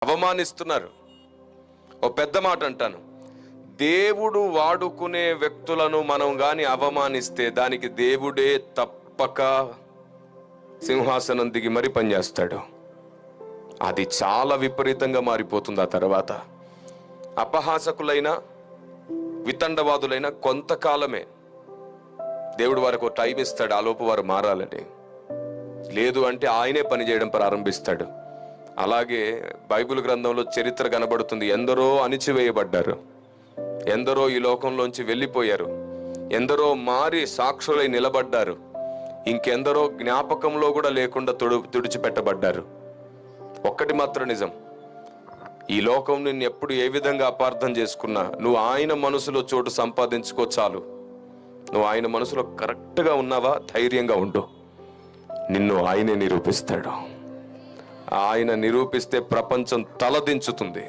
అవమానిస్తున్నారు. ఓ పెద్ద మాట అంటాను, దేవుడు వాడుకునే వ్యక్తులను మనం గాని అవమానిస్తే దానికి దేవుడే తప్పక సింహాసనం దిగి మరి పనిచేస్తాడు. అది చాలా విపరీతంగా మారిపోతుంది. ఆ తర్వాత అపహాసకులైన వితండవాదులైన కొంతకాలమే దేవుడు వారికి ఒక టైం ఇస్తాడు, ఆలోపు వారు మారాలని. లేదు అంటే ఆయనే పనిచేయడం ప్రారంభిస్తాడు. అలాగే బైబిల్ గ్రంథంలో చరిత్ర కనబడుతుంది. ఎందరో అణిచివేయబడ్డారు, ఎందరో ఈ లోకంలోంచి వెళ్ళిపోయారు, ఎందరో మారి సాక్షులై నిలబడ్డారు, ఇంకెందరో జ్ఞాపకంలో కూడా లేకుండా తుడిచిపెట్టబడ్డారు. ఒక్కటి మాత్రం నిజం, ఈ లోకం నిన్ను ఎప్పుడు ఏ విధంగా అపార్థం చేసుకున్నా నువ్వు ఆయన మనసులో చోటు సంపాదించుకో చాలు. నువ్వు ఆయన మనసులో కరెక్ట్గా ఉన్నావా, ధైర్యంగా ఉండు. నిన్ను ఆయనే నిరూపిస్తాడు. ఆయన నిరూపిస్తే ప్రపంచం తలదించుతుంది.